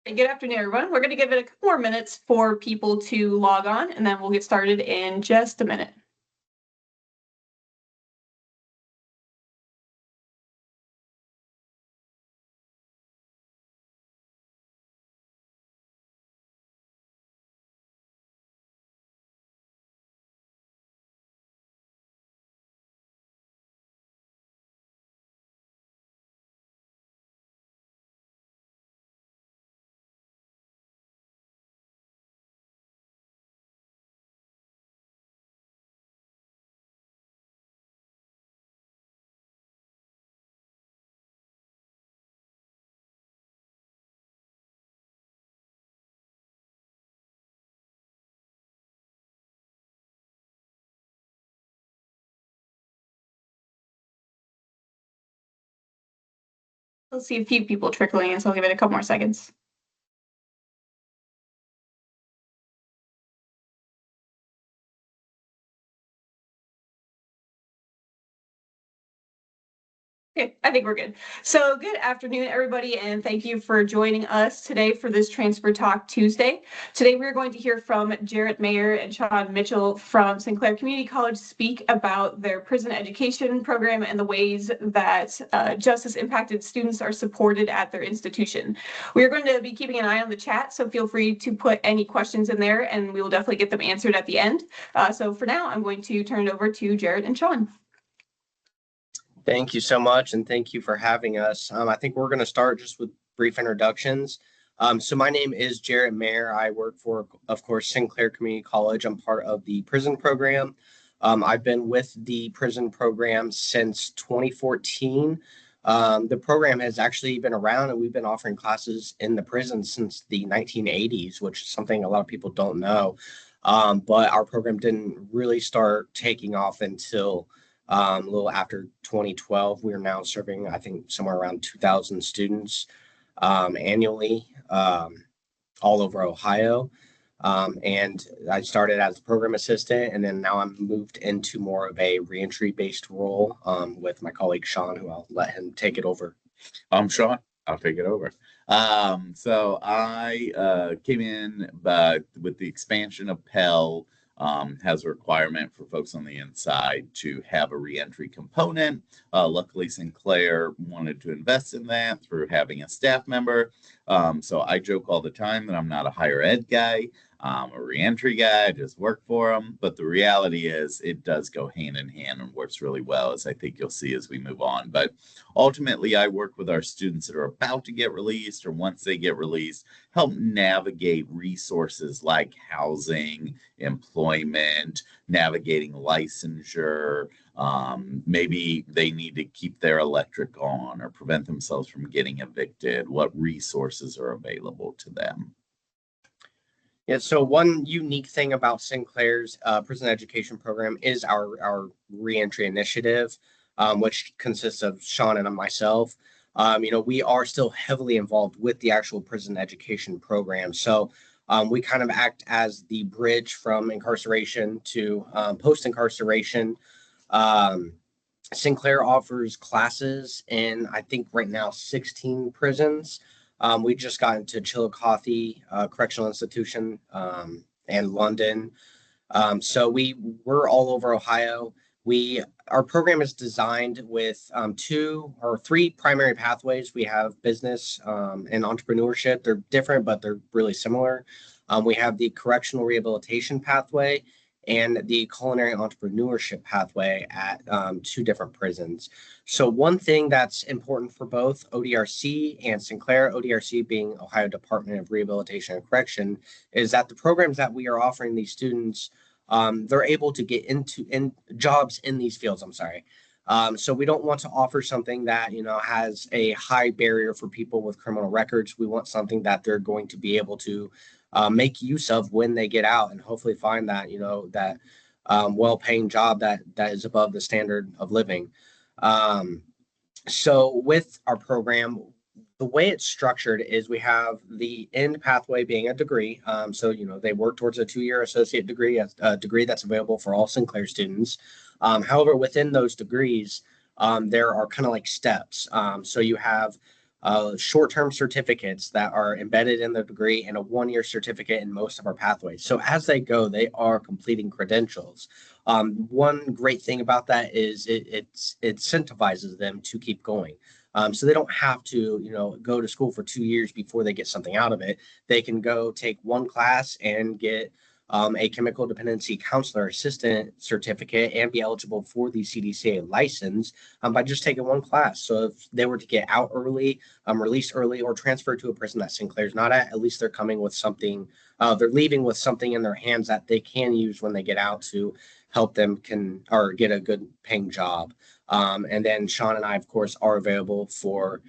Good afternoon, everyone. We're going to give it a couple more minutes for people to log on, and then we'll get started in just a minute. Let's see a few people trickling in, so I'll give it a couple more seconds. Okay, I think we're good. So good afternoon, everybody, and thank you for joining us today for this Transfer Talk Tuesday. Today we're going to hear from Jarrett, Maier, and Sean Mitchell from Sinclair Community College speak about their prison education program and the ways that justice-impacted students are supported at their institution. We are going to be keeping an eye on the chat, so feel free to put any questions in there, and we will definitely get them answered at the end. So for now, I'm going to turn it over to Jarrett and Sean. Thank you so much, and thank you for having us. I think we're going to start just with brief introductions. So my name is Jarrett Maier. I work for, of course, Sinclair Community College. I'm part of the prison program. I've been with the prison program since 2014. The program has actually been around, and we've been offering classes in the prison since the 1980s, which is something a lot of people don't know. But our program didn't really start taking off until a little after 2012. We are now serving, I think, somewhere around 2,000 students annually all over Ohio. And I started as a program assistant, and then now I'm moved into more of a reentry based role with my colleague Sean, who I'll let him take it over. I'm Sean. I'll take it over. So I came in with the expansion of Pell. Has a requirement for folks on the inside to have a reentry component. Luckily, Sinclair wanted to invest in that through having a staff member. So I joke all the time that I'm not a higher ed guy. I'm a reentry guy. I just work for them. But the reality is it does go hand in hand and works really well, as I think you'll see as we move on. But ultimately, I work with our students that are about to get released or once they get released, help navigate resources like housing, employment, navigating licensure. Maybe they need to keep their electric on or prevent themselves from getting evicted. What resources are available to them? Yeah, so one unique thing about Sinclair's prison education program is our reentry initiative, which consists of Sean and myself. We are still heavily involved with the actual prison education program. So we kind of act as the bridge from incarceration to post-incarceration. Sinclair offers classes in, I think right now, 16 prisons. We just got into Chillicothe Correctional Institution and London. So we're all over Ohio. Our program is designed with 2 or 3 primary pathways. We have business and entrepreneurship. They're different, but they're really similar. We have the correctional rehabilitation pathway and the culinary entrepreneurship pathway at 2 different prisons. So one thing that's important for both ODRC and Sinclair, ODRC being Ohio Department of Rehabilitation and Correction, is that the programs that we are offering these students, they're able to get into jobs in these fields. So we don't want to offer something that has a high barrier for people with criminal records. We want something that they're going to be able to make use of when they get out, and hopefully find that that well-paying job that is above the standard of living. So with our program, the way it's structured is we have the end pathway being a degree. So they work towards a 2-year associate degree, a degree that's available for all Sinclair students. However, within those degrees, there are kind of like steps. So you have short-term certificates that are embedded in the degree, and a one-year certificate in most of our pathways. So as they go, they are completing credentials. One great thing about that is it incentivizes them to keep going. So they don't have to, go to school for 2 years before they get something out of it. They can go take one class and get a chemical dependency counselor assistant certificate and be eligible for the CDCA license by just taking one class. So if they were to get out early, released early, or transferred to a prison that Sinclair's not at least they're coming with something. They're leaving with something in their hands that they can use when they get out to help them get a good paying job. And then Sean and I, of course, are available for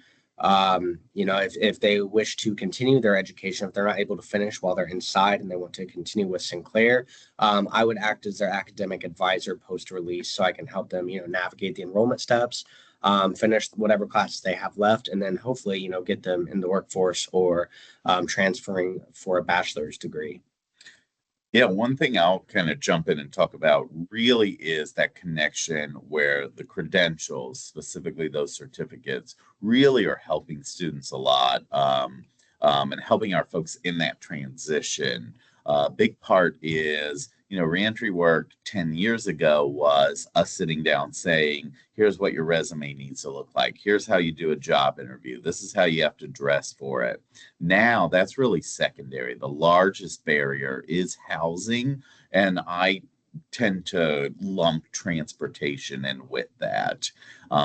if they wish to continue their education, if they're not able to finish while they're inside and they want to continue with Sinclair, I would act as their academic advisor post-release, so I can help them, navigate the enrollment steps, finish whatever classes they have left, and then hopefully, get them in the workforce or transferring for a bachelor's degree. Yeah, one thing I'll kind of jump in and talk about really is that connection where the credentials, specifically those certificates, really are helping students a lot, and helping our folks in that transition. A big part is, reentry work 10 years ago was us sitting down saying, here's what your resume needs to look like. Here's how you do a job interview. This is how you have to dress for it. Now that's really secondary. The largest barrier is housing, and I tend to lump transportation in with that.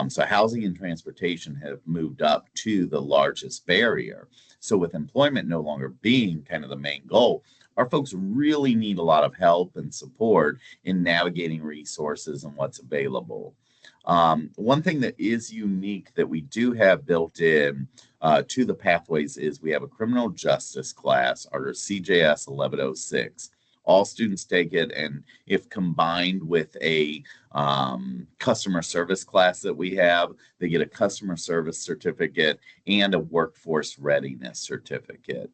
So housing and transportation have moved up to the largest barrier. So with employment no longer being kind of the main goal, our folks really need a lot of help and support in navigating resources and what's available. One thing that is unique that we do have built in to the pathways is we have a criminal justice class, our CJS 1106. All students take it, and if combined with a customer service class that we have, they get a customer service certificate and a workforce readiness certificate.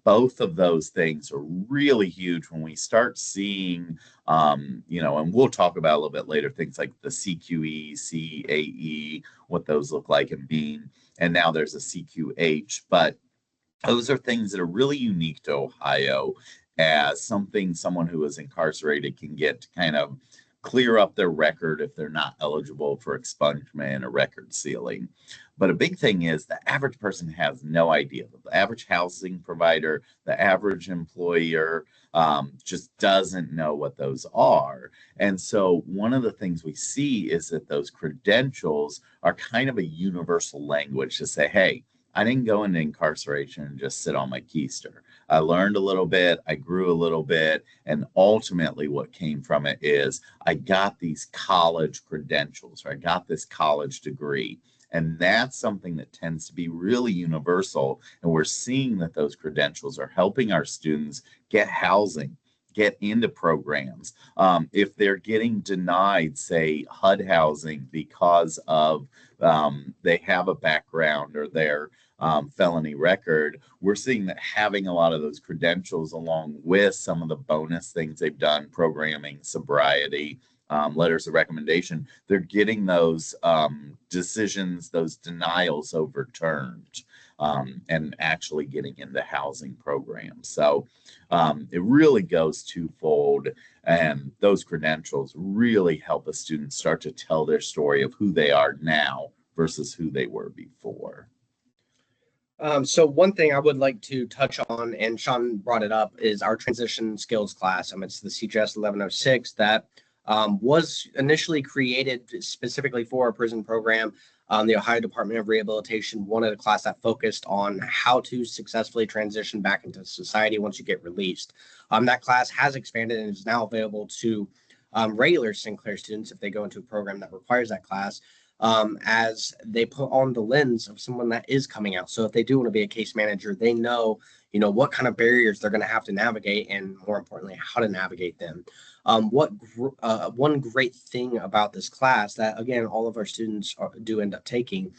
Both of those things are really huge when we start seeing, and we'll talk about a little bit later, things like the CQE, CAE, what those look like in Bean, and now there's a CQH, but those are things that are really unique to Ohio as something someone who is incarcerated can get to kind of clear up their record if they're not eligible for expungement or record sealing. But a big thing is the average person has no idea. The average housing provider, the average employer just doesn't know what those are. And so one of the things we see is that those credentials are kind of a universal language to say, hey, I didn't go into incarceration and just sit on my keister. I learned a little bit, I grew a little bit, and ultimately what came from it is I got these college credentials, or I got this college degree. And that's something that tends to be really universal. And we're seeing that those credentials are helping our students get housing, get into programs. If they're getting denied, say, HUD housing because of they have a background or their felony record, we're seeing that having a lot of those credentials along with some of the bonus things they've done, programming, sobriety, letters of recommendation, they're getting those decisions, those denials overturned, and actually getting into housing programs. So it really goes twofold, and those credentials really help a student start to tell their story of who they are now versus who they were before. So one thing I would like to touch on, and Sean brought it up, is our transition skills class. It's the CJS 1106 that was initially created specifically for a prison program. The Ohio Department of Rehabilitation wanted a class that focused on how to successfully transition back into society once you get released. That class has expanded and is now available to regular Sinclair students if they go into a program that requires that class, as they put on the lens of someone that is coming out. So if they do want to be a case manager, they know, what kind of barriers they're going to have to navigate, and more importantly, how to navigate them. One great thing about this class that, again, all of our students do end up taking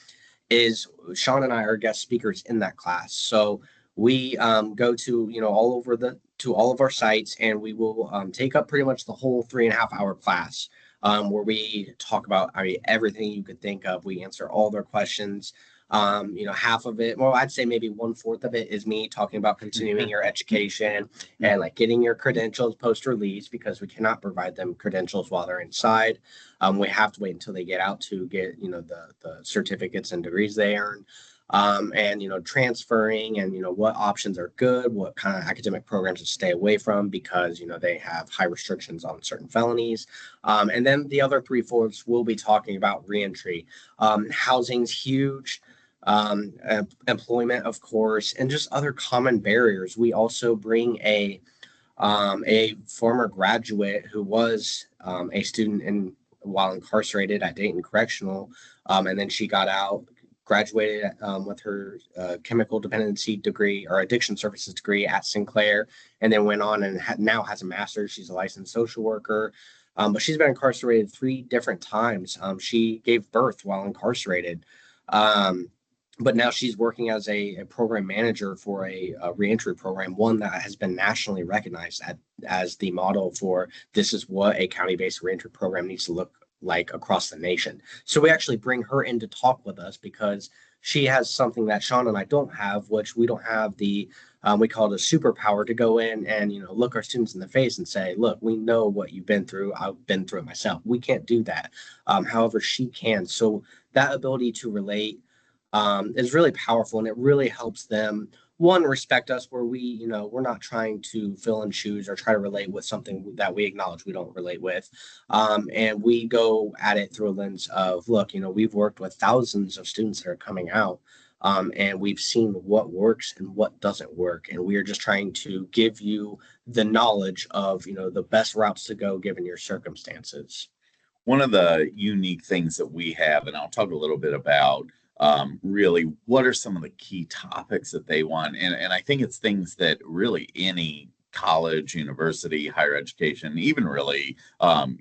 is Sean and I are guest speakers in that class. So we go to, all of our sites, and we will take up pretty much the whole 3.5-hour class. Where we talk about everything you could think of. We answer all their questions. Half of it, well, I'd say maybe 1/4 of it is me talking about continuing your education and like getting your credentials post-release, because we cannot provide them credentials while they're inside. We have to wait until they get out to get, the certificates and degrees they earn. And transferring, and what options are good, what kind of academic programs to stay away from, because they have high restrictions on certain felonies. And then the other 3/4 we'll be talking about reentry. Housing's huge, employment, of course, and just other common barriers. We also bring a former graduate who was a student while incarcerated at Dayton Correctional, and then she got out, graduated with her chemical dependency degree or addiction services degree at Sinclair, and then went on and now has a master's. She's a licensed social worker, but she's been incarcerated 3 different times. She gave birth while incarcerated. But now she's working as a program manager for a reentry program, one that has been nationally recognized as the model for this is what a county-based reentry program needs to look like across the nation. So we actually bring her in to talk with us because she has something that Sean and I don't have, which we don't have the, we call it a superpower to go in and, look our students in the face and say, look, we know what you've been through. I've been through it myself. We can't do that. However, she can. So that ability to relate is really powerful, and it really helps them, one, respect us, where we, we're not trying to fill in shoes or try to relate with something that we acknowledge we don't relate with. And we go at it through a lens of, look, we've worked with thousands of students that are coming out, and we've seen what works and what doesn't work. And we are just trying to give you the knowledge of, the best routes to go given your circumstances. One of the unique things that we have, and I'll talk a little bit about really what are some of the key topics that they want. And I think it's things that really any college, university, higher education, even really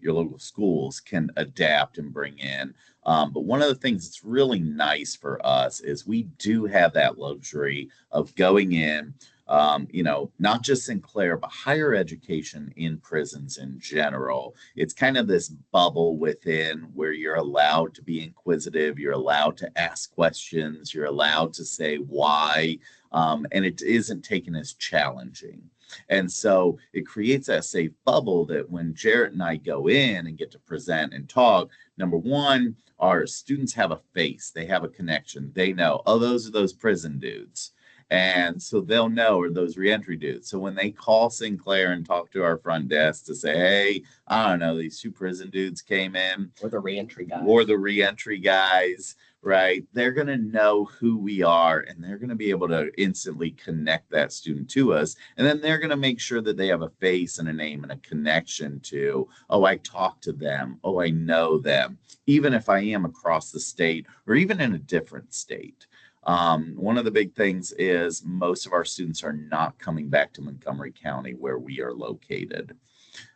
your local schools can adapt and bring in. But one of the things that's really nice for us is we do have that luxury of going in, not just Sinclair, but higher education in prisons in general. It's kind of this bubble within where you're allowed to be inquisitive, you're allowed to ask questions, you're allowed to say why, and it isn't taken as challenging. And so it creates that safe bubble that when Jarrett and I go in and get to present and talk, number one, our students have a face, they have a connection, they know, oh, those are those prison dudes. And so they'll know, or those reentry dudes. So when they call Sinclair and talk to our front desk to say, hey, I don't know, these 2 prison dudes came in. Or the reentry guys. Right? They're going to know who we are, and they're going to be able to instantly connect that student to us. And then they're going to make sure that they have a face and a name and a connection to, oh, I talk to them. Oh, I know them, even if I am across the state or even in a different state. One of the big things is most of our students are not coming back to Montgomery County where we are located.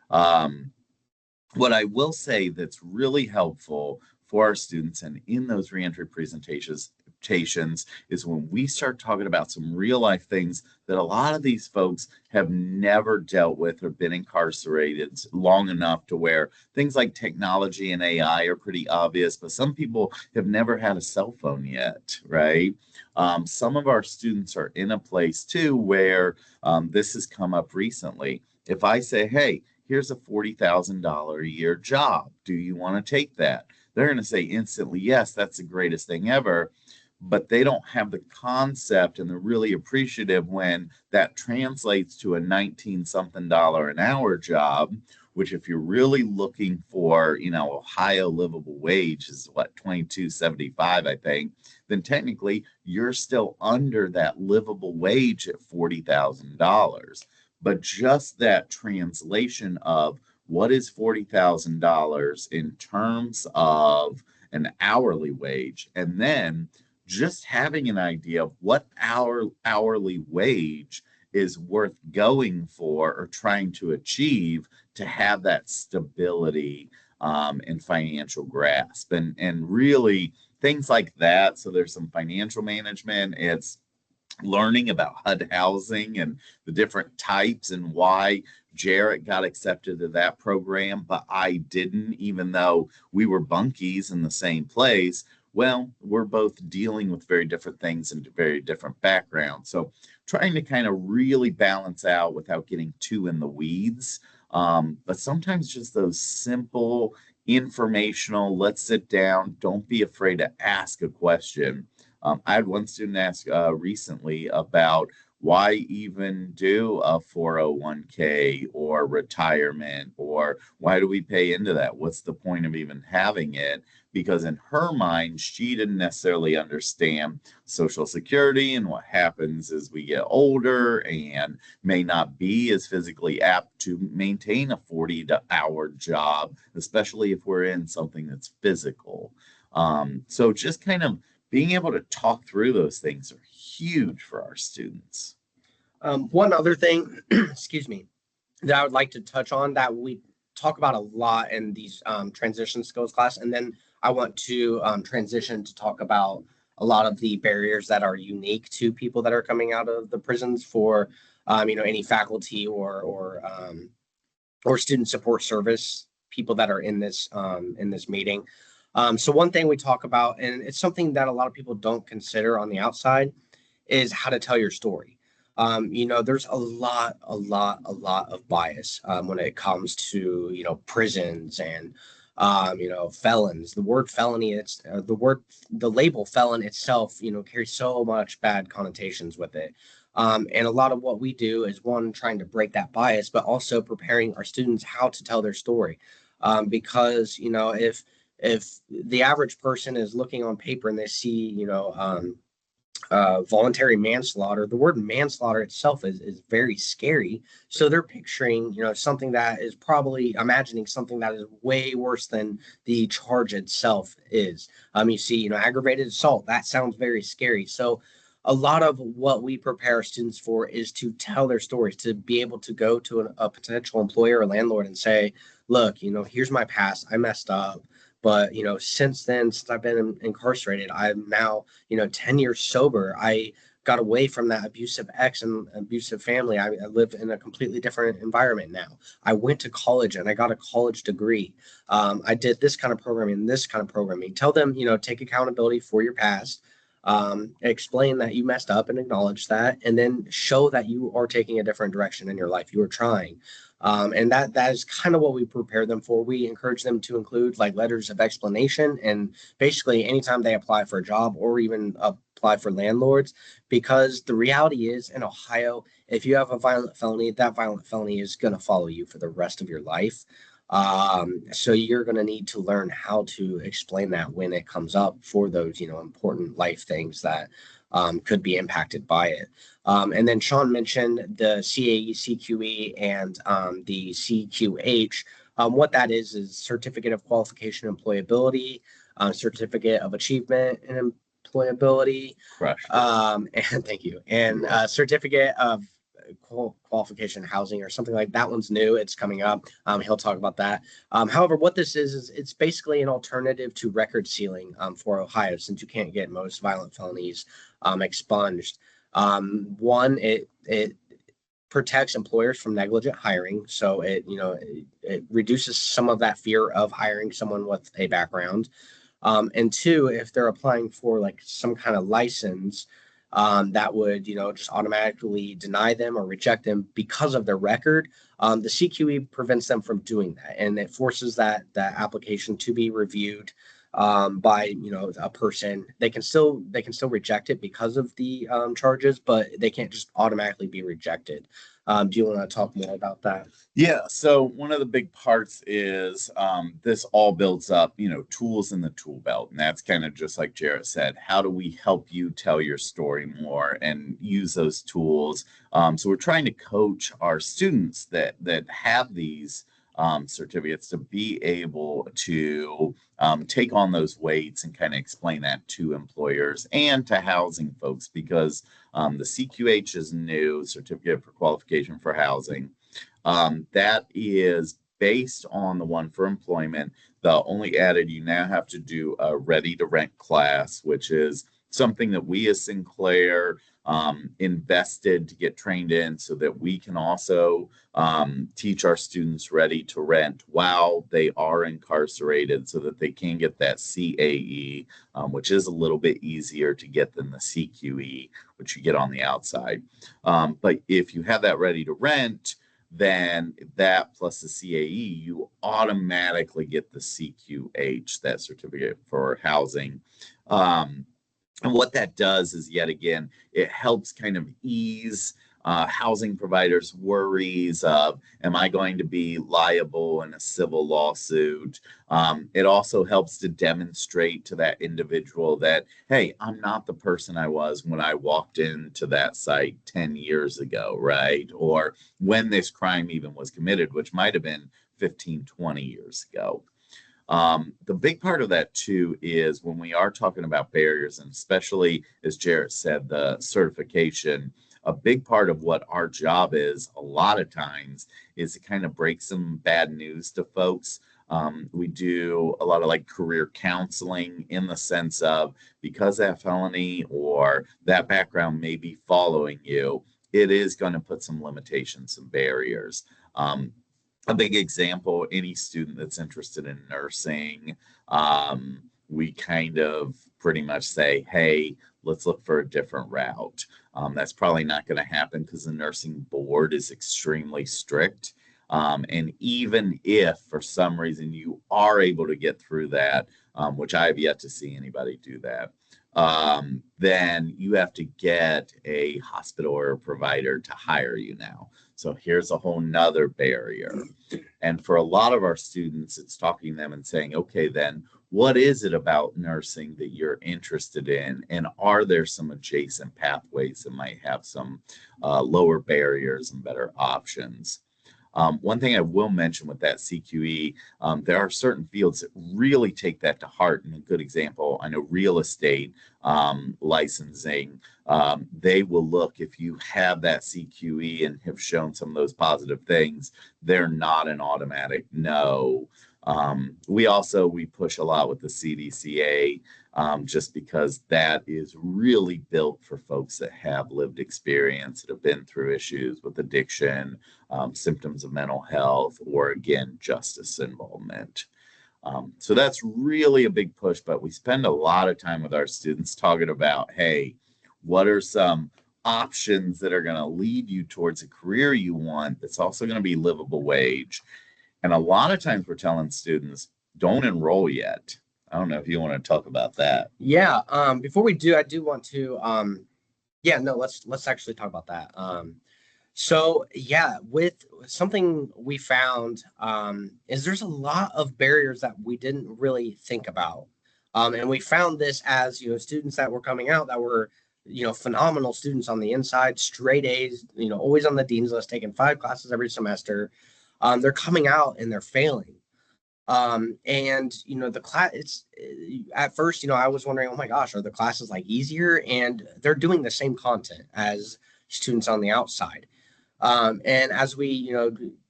What I will say that's really helpful for our students and in those reentry presentations is when we start talking about some real life things that a lot of these folks have never dealt with or been incarcerated long enough to where things like technology and AI are pretty obvious, but some people have never had a cell phone yet, right? Some of our students are in a place too where this has come up recently. If I say, hey, here's a $40,000 a year job, do you want to take that? They're going to say instantly, yes, that's the greatest thing ever. But they don't have the concept, and they're really appreciative when that translates to a 19-something dollar an hour job, which if you're really looking for, Ohio livable wage is what, $22.75, I think, then technically you're still under that livable wage at $40,000. But just that translation of what is $40,000 in terms of an hourly wage, and then just having an idea of what hourly wage is worth going for or trying to achieve to have that stability and financial grasp and really things like that. So there's some financial management. It's learning about HUD housing and the different types and why Jarrett got accepted to that program, but I didn't, even though we were bunkies in the same place. Well, we're both dealing with very different things and very different backgrounds. So trying to kind of really balance out without getting too in the weeds. But sometimes just those simple, informational, let's sit down, don't be afraid to ask a question. I had one student ask recently about why even do a 401k or retirement, or why do we pay into that? What's the point of even having it? Because in her mind, she didn't necessarily understand Social Security and what happens as we get older and may not be as physically apt to maintain a 40-hour job, especially if we're in something that's physical. So just kind of being able to talk through those things are huge for our students. One other thing, excuse me, that I would like to touch on that we talk about a lot in these transition skills class, and then I want to transition to talk about a lot of the barriers that are unique to people that are coming out of the prisons for, any faculty or student support service people that are in this meeting. So one thing we talk about, and it's something that a lot of people don't consider on the outside, is how to tell your story. There's a lot of bias when it comes to, prisons and, felons. The word felony, the label felon itself, carries so much bad connotations with it. And a lot of what we do is one, trying to break that bias, but also preparing our students how to tell their story. Because, if the average person is looking on paper and they see, voluntary manslaughter, the word manslaughter itself is very scary. So they're picturing, something that is probably imagining something that is way worse than the charge itself is. You see, aggravated assault, that sounds very scary. So a lot of what we prepare our students for is to tell their stories, to be able to go to a potential employer or landlord and say, look, here's my past. I messed up. But, since then, since I've been incarcerated, I'm now, 10 years sober. I got away from that abusive ex and abusive family. I live in a completely different environment now. I went to college and I got a college degree. I did this kind of programming and this kind of programming. Tell them, take accountability for your past. Explain that you messed up and acknowledge that, and then show that you are taking a different direction in your life. You are trying. And that is kind of what we prepare them for. We encourage them to include like letters of explanation, and basically anytime they apply for a job or even apply for landlords, because the reality is in Ohio, if you have a violent felony, that violent felony is going to follow you for the rest of your life. So you're going to need to learn how to explain that when it comes up for those, important life things that could be impacted by it. And then Sean mentioned the CAE, CQE, and the CQH. What that is Certificate of Qualification Employability, Certificate of Achievement and Employability, and thank you, and Certificate of Qualification Housing or something like that. One's new. It's coming up. He'll talk about that. However, what this is it's basically an alternative to record sealing for Ohio, since you can't get most violent felonies expunged. One, it protects employers from negligent hiring, so it reduces some of that fear of hiring someone with a background. And two, if they're applying for like some kind of license, that would, just automatically deny them or reject them because of their record. The CQE prevents them from doing that, and it forces that application to be reviewed by a person. They can still reject it because of the charges, but they can't just automatically be rejected. Do you want to talk more about that? Yeah, so one of the big parts is this all builds up, tools in the tool belt. And that's kind of just like Jarrett said, how do we help you tell your story more and use those tools? So we're trying to coach our students that have these certificates to be able to take on those weights and kind of explain that to employers and to housing folks, because the CQH is new, Certificate for Qualification for Housing. That is based on the one for employment. The only added, you now have to do a ready to rent class, which is something that we as Sinclair invested to get trained in so that we can also teach our students ready to rent while they are incarcerated so that they can get that CAE, which is a little bit easier to get than the CQE, which you get on the outside. But if you have that ready to rent, then that plus the CAE, you automatically get the CQH, that certificate for housing. And what that does is, yet again, it helps kind of ease housing providers' worries of, am I going to be liable in a civil lawsuit? It also helps to demonstrate to that individual that, hey, I'm not the person I was when I walked into that site 10 years ago, right? Or when this crime even was committed, which might have been 15, 20 years ago. The big part of that too is when we are talking about barriers, and especially as Jarrett said, the certification, a big part of what our job is a lot of times is to kind of break some bad news to folks. We do a lot of like career counseling in the sense of, because that felony or that background may be following you, it is going to put some limitations, some barriers. A big example, any student that's interested in nursing, we kind of pretty much say, hey, let's look for a different route. That's probably not going to happen because the nursing board is extremely strict. And even if for some reason you are able to get through that, which I have yet to see anybody do that, then you have to get a hospital or a provider to hire you now. So here's a whole nother barrier. And for a lot of our students, it's talking to them and saying, okay, then what is it about nursing that you're interested in? And are there some adjacent pathways that might have some lower barriers and better options? One thing I will mention with that CQE, there are certain fields that really take that to heart. And a good example, I know real estate licensing, they will look, if you have that CQE and have shown some of those positive things, they're not an automatic no. We push a lot with the CDCA, just because that is really built for folks that have lived experience, that have been through issues with addiction, symptoms of mental health, or again, justice involvement. So that's really a big push, but we spend a lot of time with our students talking about, hey, what are some options that are going to lead you towards a career you want that's also going to be livable wage? And a lot of times we're telling students, don't enroll yet. I don't know if you want to talk about that. Yeah. Before we do, I do want to, let's actually talk about that. So yeah, with something we found, is there's a lot of barriers that we didn't really think about. And we found this as, students that were coming out that were, phenomenal students on the inside, straight A's, always on the dean's list, taking 5 classes every semester. They're coming out and they're failing. And the class, it's at first, I was wondering, oh my gosh, are the classes like easier? And they're doing the same content as students on the outside. And as we,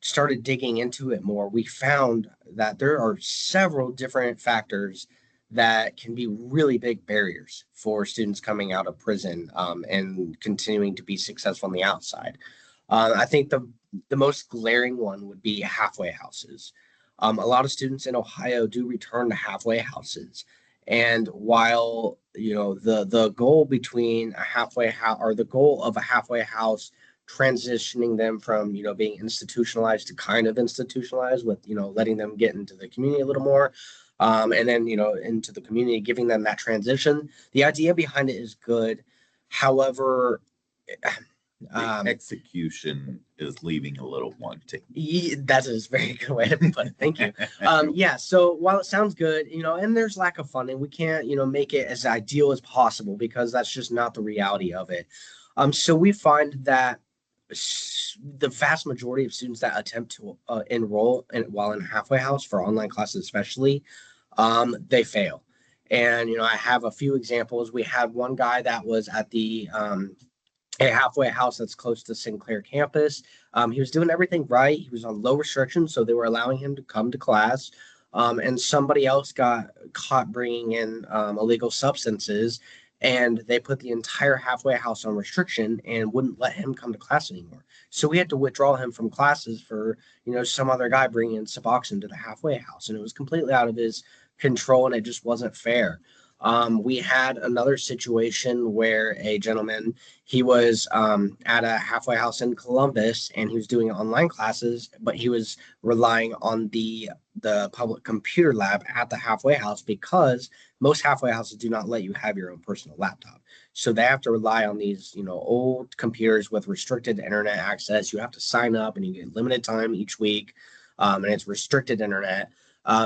started digging into it more, we found that there are several different factors that can be really big barriers for students coming out of prison, and continuing to be successful on the outside. I think the most glaring one would be halfway houses. A lot of students in Ohio do return to halfway houses. And while, the goal between a halfway house, or the goal of a halfway house, transitioning them from, being institutionalized to kind of institutionalized with, letting them get into the community a little more, and then, into the community, giving them that transition. The idea behind it is good. However, the execution is leaving a little wanting. That is a very good way to put it. Thank you. Yeah. So while it sounds good, and there's lack of funding, we can't, make it as ideal as possible because that's just not the reality of it. So we find that the vast majority of students that attempt to enroll while in halfway house for online classes, especially, they fail. And, I have a few examples. We had one guy that was at a halfway house that's close to Sinclair campus. He was doing everything right. He was on low restrictions, so they were allowing him to come to class. And somebody else got caught bringing in illegal substances, and they put the entire halfway house on restriction and wouldn't let him come to class anymore. So we had to withdraw him from classes for, some other guy bringing Suboxone to the halfway house, and it was completely out of his control, and it just wasn't fair. We had another situation where a gentleman, he was at a halfway house in Columbus, and he was doing online classes, but he was relying on the public computer lab at the halfway house because most halfway houses do not let you have your own personal laptop. So they have to rely on these, old computers with restricted internet access. You have to sign up and you get limited time each week, and it's restricted internet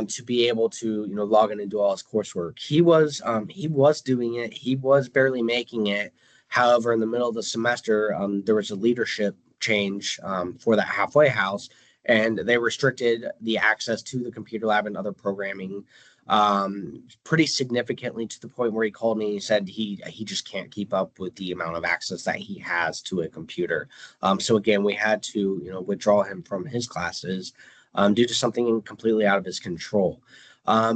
to be able to, log in and do all his coursework. He was doing it. He was barely making it. However, in the middle of the semester, there was a leadership change for that halfway house, and they restricted the access to the computer lab and other programming pretty significantly, to the point where he called me and he said he just can't keep up with the amount of access that he has to a computer. So again, we had to, withdraw him from his classes due to something completely out of his control.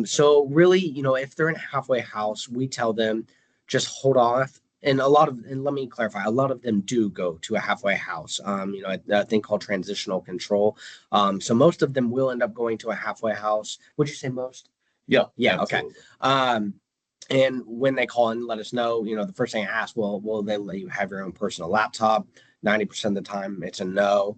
So really, if they're in a halfway house, we tell them just hold off. And let me clarify, a lot of them do go to a halfway house, a thing called transitional control. So most of them will end up going to a halfway house. Would you say most? Yeah. Yeah. Absolutely. Okay. And when they call and let us know, the first thing I ask, well, will they let you have your own personal laptop? 90% of the time, it's a no.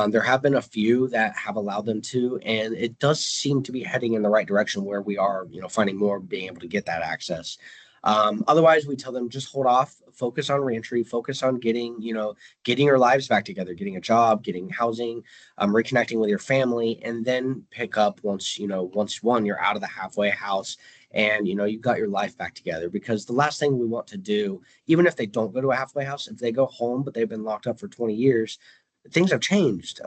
There have been a few that have allowed them to, and it does seem to be heading in the right direction where we are, finding more being able to get that access. Otherwise, we tell them just hold off, focus on reentry, focus on getting your lives back together, getting a job, getting housing, reconnecting with your family, and then pick up once you're out of the halfway house and you've got your life back together. Because the last thing we want to do, even if they don't go to a halfway house, if they go home but they've been locked up for 20 years, things have changed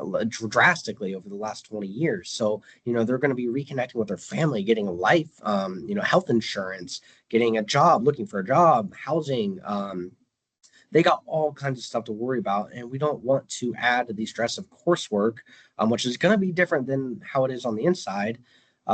drastically over the last 20 years. So, they're going to be reconnecting with their family, getting a life, health insurance, getting a job, looking for a job, housing. They got all kinds of stuff to worry about. And we don't want to add the stress of coursework, which is going to be different than how it is on the inside.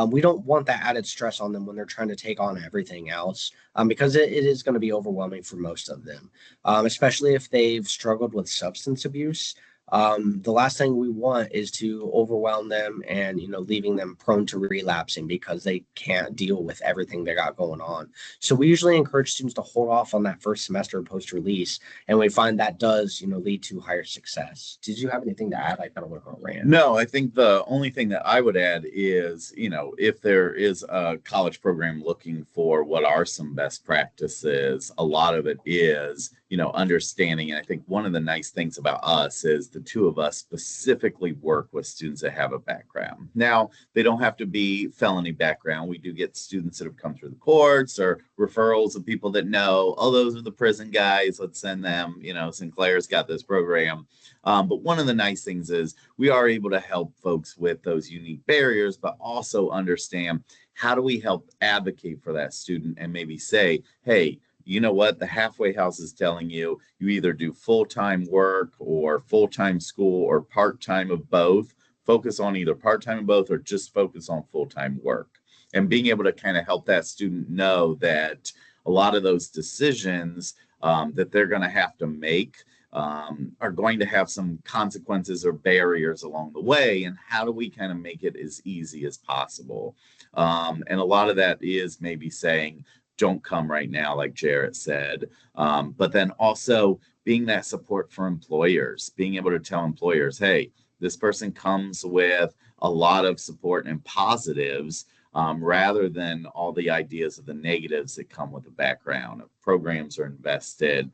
We don't want that added stress on them when they're trying to take on everything else, because it is going to be overwhelming for most of them, especially if they've struggled with substance abuse. The last thing we want is to overwhelm them and leaving them prone to relapsing because they can't deal with everything they got going on. So we usually encourage students to hold off on that first semester post release, and we find that does lead to higher success. Did you have anything to add? I kind of went on a rant. No, I think the only thing that I would add is, if there is a college program looking for what are some best practices, a lot of it is, understanding. And I think one of the nice things about us is the two of us specifically work with students that have a background. Now, they don't have to be felony background. We do get students that have come through the courts or referrals of people that know, oh, those are the prison guys. Let's send them, Sinclair's got this program. But one of the nice things is we are able to help folks with those unique barriers, but also understand how do we help advocate for that student and maybe say, hey, you know what? The halfway house is telling you either do full-time work or full-time school or part-time of both. Focus on either part-time of both or just focus on full-time work. And being able to kind of help that student know that a lot of those decisions that they're going to have to make are going to have some consequences or barriers along the way. And how do we kind of make it as easy as possible? And a lot of that is maybe saying, don't come right now, like Jarrett said. But then also being that support for employers, being able to tell employers, hey, this person comes with a lot of support and positives, rather than all the ideas of the negatives that come with the background. Programs are invested.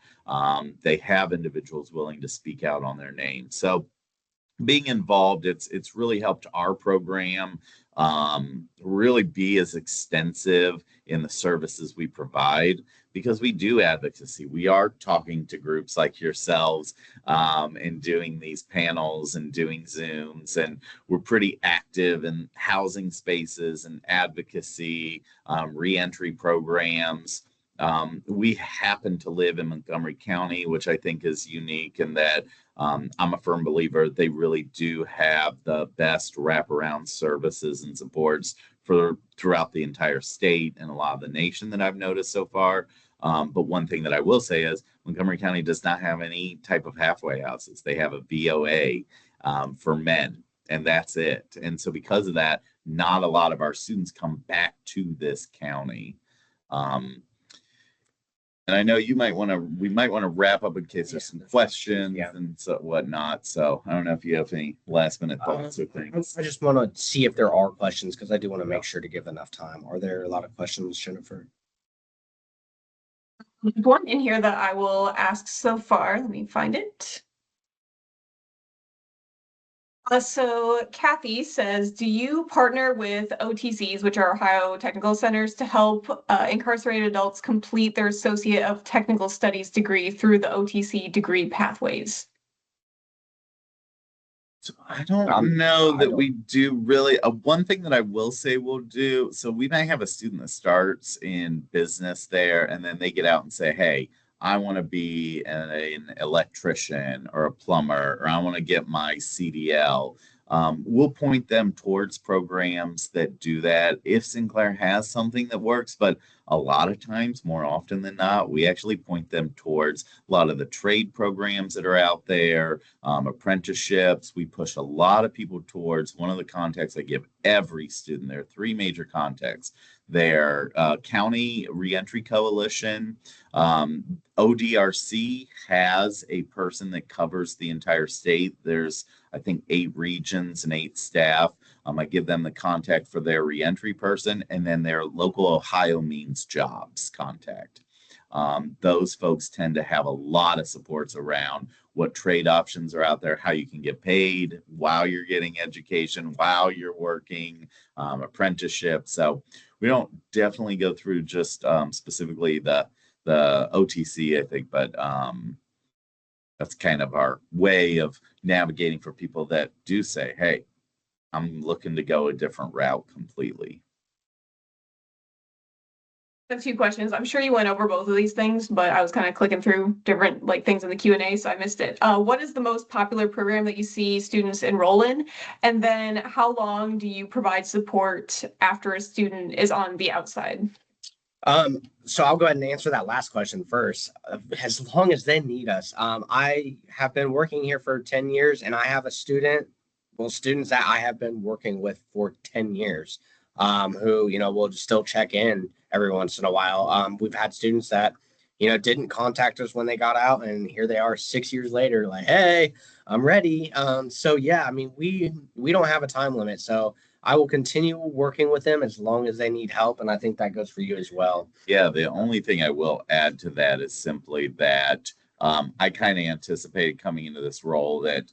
They have individuals willing to speak out on their name. So being involved, it's really helped our program really be as extensive in the services we provide, because we do advocacy. We are talking to groups like yourselves and doing these panels and doing Zooms, and we're pretty active in housing spaces and advocacy, reentry programs. We happen to live in Montgomery County, which I think is unique in that I'm a firm believer they really do have the best wraparound services and supports throughout the entire state and a lot of the nation that I've noticed so far. But one thing that I will say is Montgomery County does not have any type of halfway houses. They have a VOA for men, and that's it. And so because of that, not a lot of our students come back to this county. And I know we might want to wrap up in case there's some questions and so whatnot. So I don't know if you have any last minute thoughts or things. I just want to see if there are questions because I do want to make sure to give enough time. Are there a lot of questions, Jennifer? One in here that I will ask so far. Let me find it. So Kathy says, do you partner with OTCs, which are Ohio Technical Centers, to help incarcerated adults complete their Associate of Technical Studies degree through the OTC degree pathways? So I don't know that we do really. One thing that I will say we'll do, so we might have a student that starts in business there, and then they get out and say, hey, I want to be an electrician or a plumber, or I want to get my CDL. We'll point them towards programs that do that if Sinclair has something that works, but a lot of times, more often than not, we actually point them towards a lot of the trade programs that are out there, apprenticeships. We push a lot of people towards one of the contacts I give every student. There are three major contacts. Their County Reentry Coalition. ODRC has a person that covers the entire state. There's, I think, 8 regions and 8 staff. I give them the contact for their reentry person, and then their local Ohio Means Jobs contact. Those folks tend to have a lot of supports around what trade options are out there, how you can get paid while you're getting education, while you're working, apprenticeship. So we don't definitely go through just specifically the OTC, I think, but that's kind of our way of navigating for people that do say, hey, I'm looking to go a different route completely. A few questions. I'm sure you went over both of these things, but I was kind of clicking through different things in the Q&A, so I missed it. What is the most popular program that you see students enroll in? And then how long do you provide support after a student is on the outside? So I'll go ahead and answer that last question first. As long as they need us. I have been working here for 10 years, and I have students that I have been working with for 10 years, who, will still check in every once in a while. We've had students that, didn't contact us when they got out, and here they are 6 years later, like, hey, I'm ready. So yeah, I mean, we don't have a time limit, so I will continue working with them as long as they need help, and I think that goes for you as well. Yeah, the only thing I will add to that is simply that I kind of anticipated coming into this role that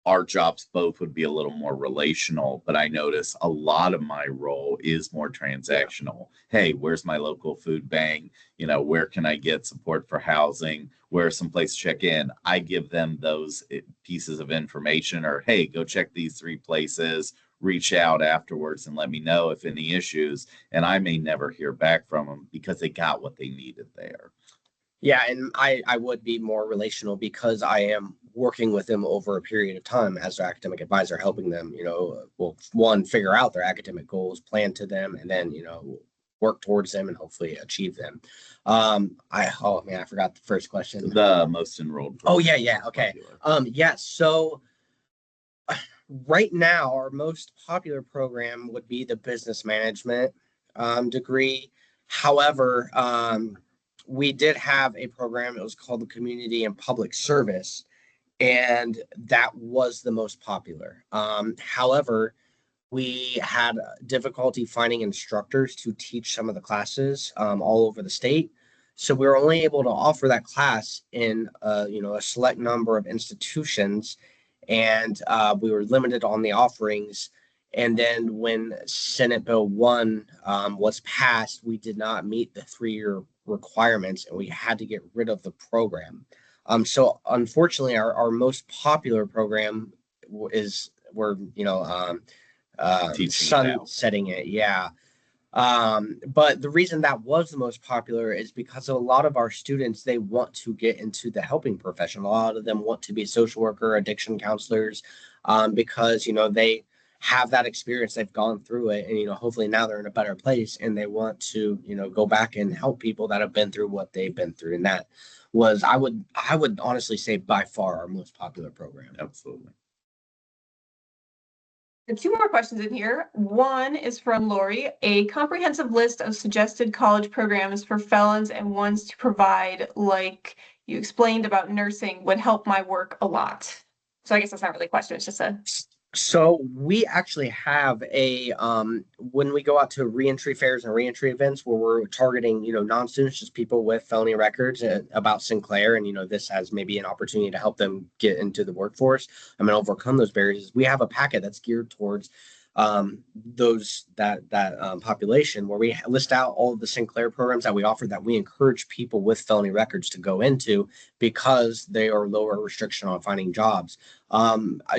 our jobs both would be a little more relational, but I notice a lot of my role is more transactional. Yeah. Hey, where's my local food bank? Where can I get support for housing? Where's some place to check in? I give them those pieces of information, or hey, go check these 3 places, reach out afterwards and let me know if any issues. And I may never hear back from them because they got what they needed there. Yeah, and I would be more relational because I am working with them over a period of time as their academic advisor, helping them, one, figure out their academic goals, plan to them, and then, work towards them and hopefully achieve them. I forgot the first question. The most enrolled. Oh, yeah. Okay. So right now, our most popular program would be the business management degree. However, we did have a program, it was called the Community and Public Service, and that was the most popular. However, we had difficulty finding instructors to teach some of the classes all over the state. So we were only able to offer that class in a select number of institutions, and we were limited on the offerings. And then when Senate Bill 1 was passed, we did not meet the 3-year requirements, and we had to get rid of the program. So unfortunately, our most popular program is sunsetting it. Yeah. But the reason that was the most popular is because a lot of our students, they want to get into the helping profession. A lot of them want to be social worker, addiction counselors, because, have that experience. They've gone through it, and hopefully now they're in a better place, and they want to go back and help people that have been through what they've been through. And that was, I would honestly say, by far our most popular program. Absolutely. Two more questions in here. One is from Lori. A comprehensive list of suggested college programs for felons and ones to provide, like you explained about nursing, would help my work a lot. So I guess that's not really a question. It's just a... So we actually have when we go out to reentry fairs and reentry events where we're targeting, non-students, just people with felony records, about Sinclair. And, this has maybe an opportunity to help them get into the workforce. Overcome those barriers. We have a packet that's geared towards that population, where we list out all of the Sinclair programs that we offer, that we encourage people with felony records to go into, because they are lower restriction on finding jobs.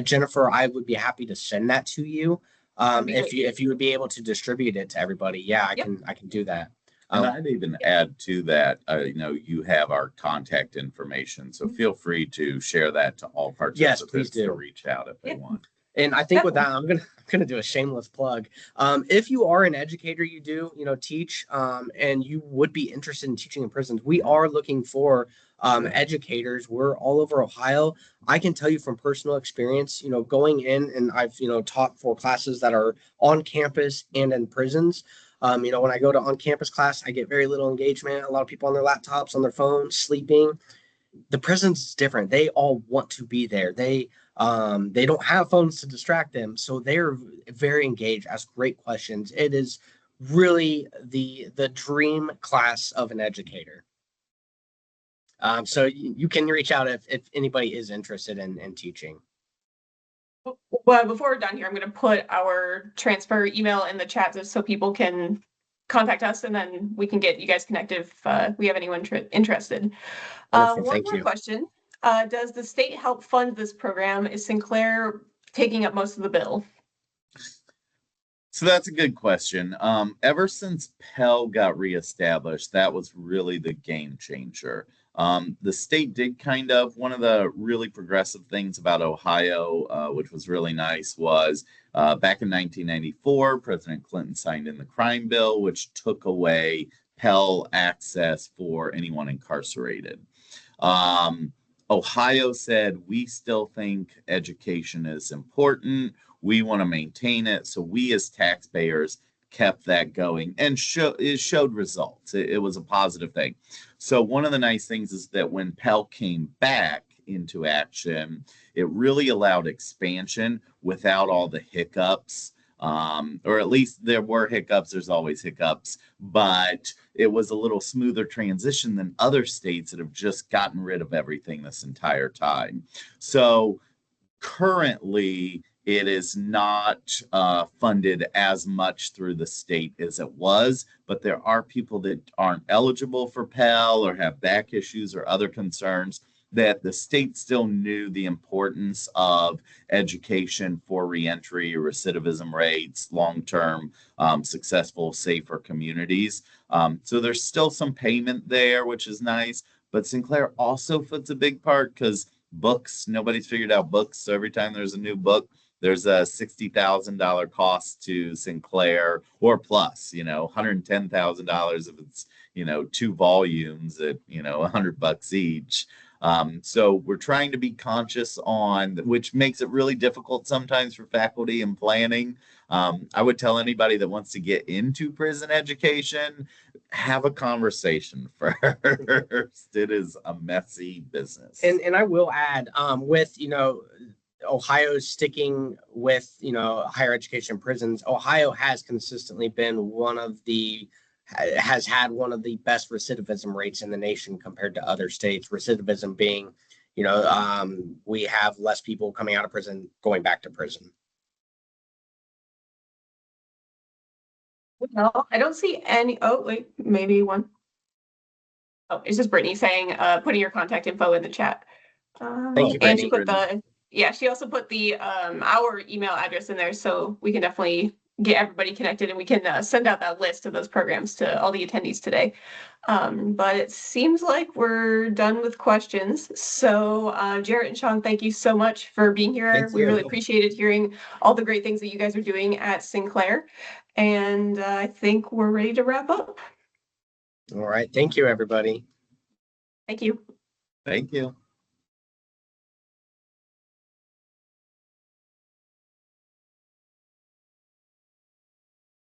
Jennifer, I would be happy to send that to you. If you would be able to distribute it to everybody. Yeah, I can do that. And I'd even add to that, you have our contact information, so feel free to share that to all participants. Yes, please do. To reach out if they want. And I think with that, I'm gonna do a shameless plug. If you are an educator, you do teach, and you would be interested in teaching in prisons, we are looking for educators. We're all over Ohio. I can tell you from personal experience, going in, and I've taught for classes that are on campus and in prisons. When I go to on-campus class, I get very little engagement. A lot of people on their laptops, on their phones, sleeping. The prisons is different. They all want to be there. They don't have phones to distract them, so they're very engaged, ask great questions. It is really the dream class of an educator. So you can reach out if anybody is interested in teaching. Well, before we're done here, I'm going to put our transfer email in the chat just so people can contact us, and then we can get you guys connected if we have anyone interested. One more question. Does the state help fund this program? Is Sinclair taking up most of the bill? So that's a good question. Ever since Pell got reestablished, that was really the game changer. The state did one of the really progressive things about Ohio, which was really nice, was back in 1994, President Clinton signed in the crime bill, which took away Pell access for anyone incarcerated. Ohio said, we still think education is important. We want to maintain it. So we as taxpayers kept that going, and it showed results. It was a positive thing. So one of the nice things is that when Pell came back into action, it really allowed expansion without all the hiccups. Or at least there were hiccups. There's always hiccups, but it was a little smoother transition than other states that have just gotten rid of everything this entire time. So currently, it is not funded as much through the state as it was, but there are people that aren't eligible for Pell or have back issues or other concerns that the state still knew the importance of education for reentry, recidivism rates, long-term, successful, safer communities. So there's still some payment there, which is nice, but Sinclair also puts a big part because books, nobody's figured out books. So every time there's a new book, there's a $60,000 cost to Sinclair, or plus, $110,000 if it's, 2 volumes at, $100 each. So we're trying to be conscious on, which makes it really difficult sometimes for faculty and planning. I would tell anybody that wants to get into prison education, have a conversation first. It is a messy business. And I will add, with, Ohio sticking with, higher education prisons, Ohio has consistently been has had one of the best recidivism rates in the nation compared to other states. Recidivism being, we have less people coming out of prison going back to prison. Well, I don't see any. Oh, wait, maybe one. Oh, it's just Brittany saying, putting your contact info in the chat. Thank you, and she put she also put the our email address in there, so we can definitely get everybody connected, and we can send out that list of those programs to all the attendees today. But it seems like we're done with questions. So Jarrett and Sean, thank you so much for being here. Thank We you. really appreciated hearing all the great things that you guys are doing at Sinclair. And I think we're ready to wrap up. All right. Thank you, everybody. Thank you. Thank you.